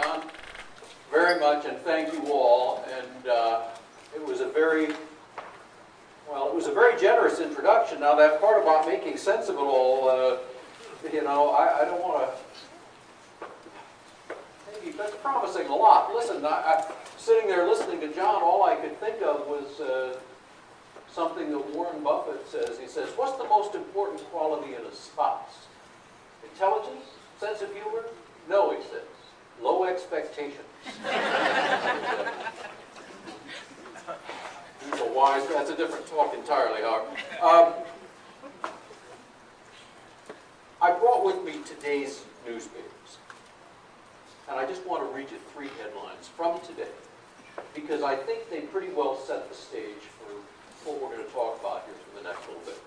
John, very much, and thank you all. And it was a very generous introduction. Now, that part about making sense of it all, I don't want to. Maybe that's promising a lot. Listen, I sitting there listening to John, all I could think of was something that Warren Buffett says. He says, "What's the most important quality in a spouse? Intelligence? Sense of humor? No," he says. "Low expectations." He's a wise, that's a different talk entirely, Howard. I brought with me today's newspapers. And I just want to read you 3 headlines from today, because I think they pretty well set the stage for what we're going to talk about here for the next little bit.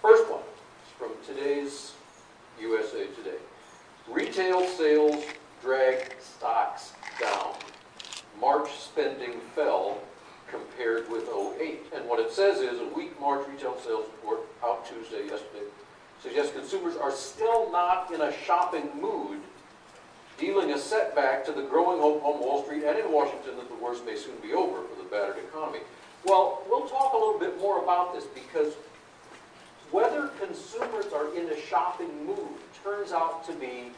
First one is from today's USA Today. Retail sales drag stocks down. March spending fell compared with '08. And what it says is a weak March retail sales report out Tuesday, yesterday, suggests consumers are still not in a shopping mood, dealing a setback to the growing hope on Wall Street and in Washington that the worst may soon be over for the battered economy. Well, we'll talk a little bit more about this, because whether consumers are in a shopping mood turns out to be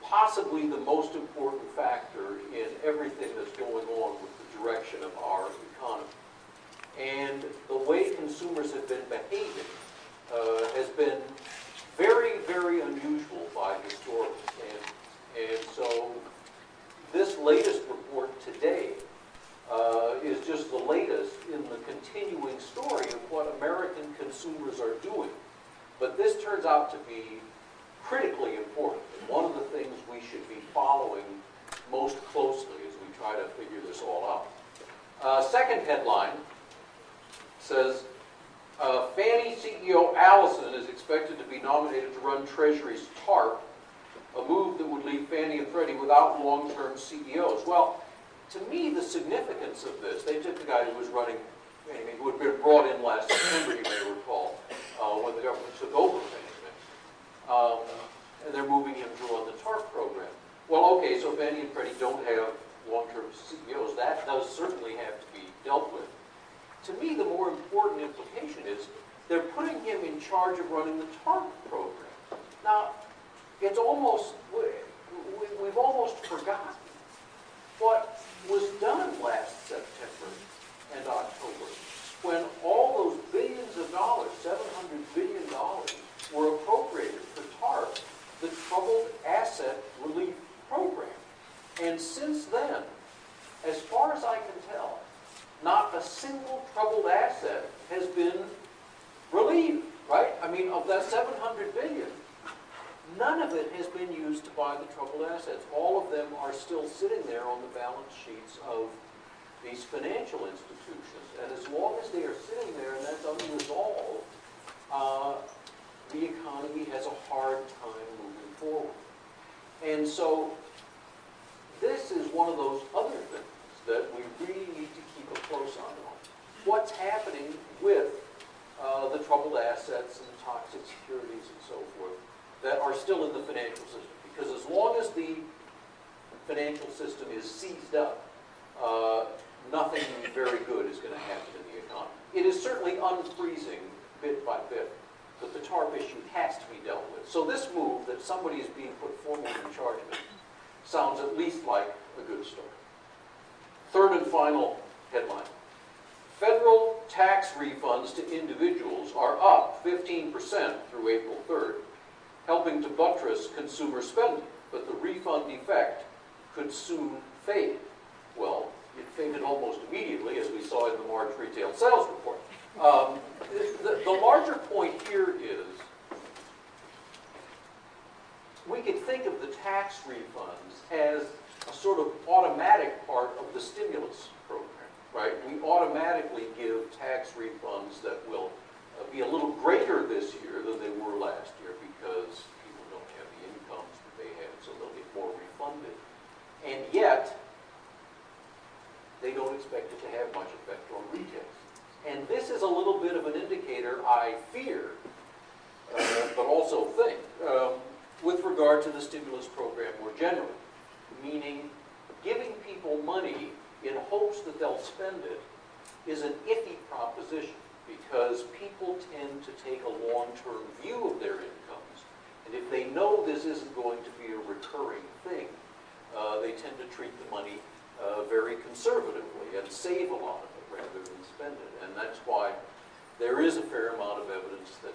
possibly the most important factor in everything that's going on with the direction of our economy. And the way consumers have been behaving has been very, very unusual by historians. And so this latest report today is just the latest in the continuing story of what American consumers are doing. But this turns out to be critically important, and one of the things we should be following most closely as we try to figure this all out. Second headline says, Fannie CEO Allison is expected to be nominated to run Treasury's TARP, a move that would leave Fannie and Freddie without long-term CEOs. Well, to me, the significance of this, they took the guy who was running Fannie Mae, who had been brought in last September, you may recall, when the government took over Fannie Mae. And they're moving him to run the TARP program. Well, okay, so Fannie and Freddie don't have long-term CEOs. That does certainly have to be dealt with. To me, the more important implication is they're putting him in charge of running the TARP program. Now, it's almost, we've almost forgotten what was done last September and October, when all those billions of dollars, $700 billion, were appropriated for TARP, the Troubled Asset Relief Program. And since then, as far as I can tell, not a single troubled asset has been relieved, right? I mean, of that $700 billion, none of it has been used to buy the troubled assets. All of them are still sitting there on the balance sheets of these financial institutions. And as long as they are sitting there and that's unresolved, the economy has a hard time moving forward. And so this is one of those other things that we really need to keep a close eye on. What's happening with the troubled assets and toxic securities and so forth that are still in the financial system? Because as long as the financial system is seized up, nothing very good is going to happen in the economy. It is certainly unfreezing bit by bit, but the TARP issue has to be dealt with. So this move that somebody is being put formally in charge of it sounds at least like a good start. Third and final headline. Federal tax refunds to individuals are up 15% through April 3rd, helping to buttress consumer spending, but the refund effect could soon fade. Well, it faded almost immediately, as we saw in the March retail sales report. The larger point here is we could think of the tax refunds as a sort of automatic part of the stimulus program, right? We automatically give tax refunds that will be a little greater this year than they were last year because people don't have the incomes that they had, so they'll get more refunded. And yet, they don't expect it to have much effect on retail. And this is a little bit of an indicator, I fear, but also think, with regard to the stimulus program more generally. meaning giving people money in hopes that they'll spend it, is an iffy proposition because people tend to take a long-term view of their incomes. And if they know this isn't going to be a recurring thing, they tend to treat the money very conservatively and save a lot of it rather than spend it. And that's why there is a fair amount of evidence that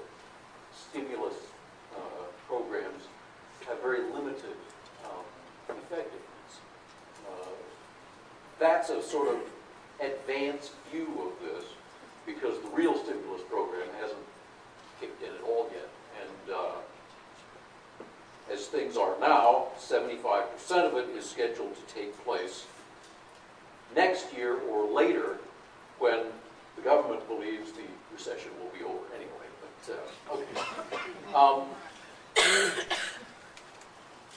stimulus programs have very limited effectiveness. That's a sort of advanced view of this because the real stimulus program hasn't kicked in at all yet. And as things are now, 75% of it is scheduled to take place next year or later when the government believes the recession will be over anyway. But, okay.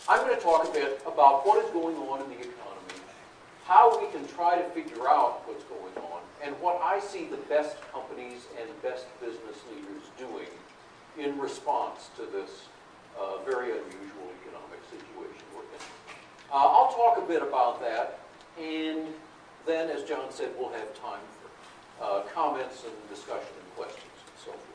I'm going to talk a bit about what is going on in the economy, how we can try to figure out what's going on, and what I see the best companies and best business leaders doing in response to this very unusual economic situation we're in. I'll talk a bit about that, and then, as John said, we'll have time for comments and discussion and questions and so forth.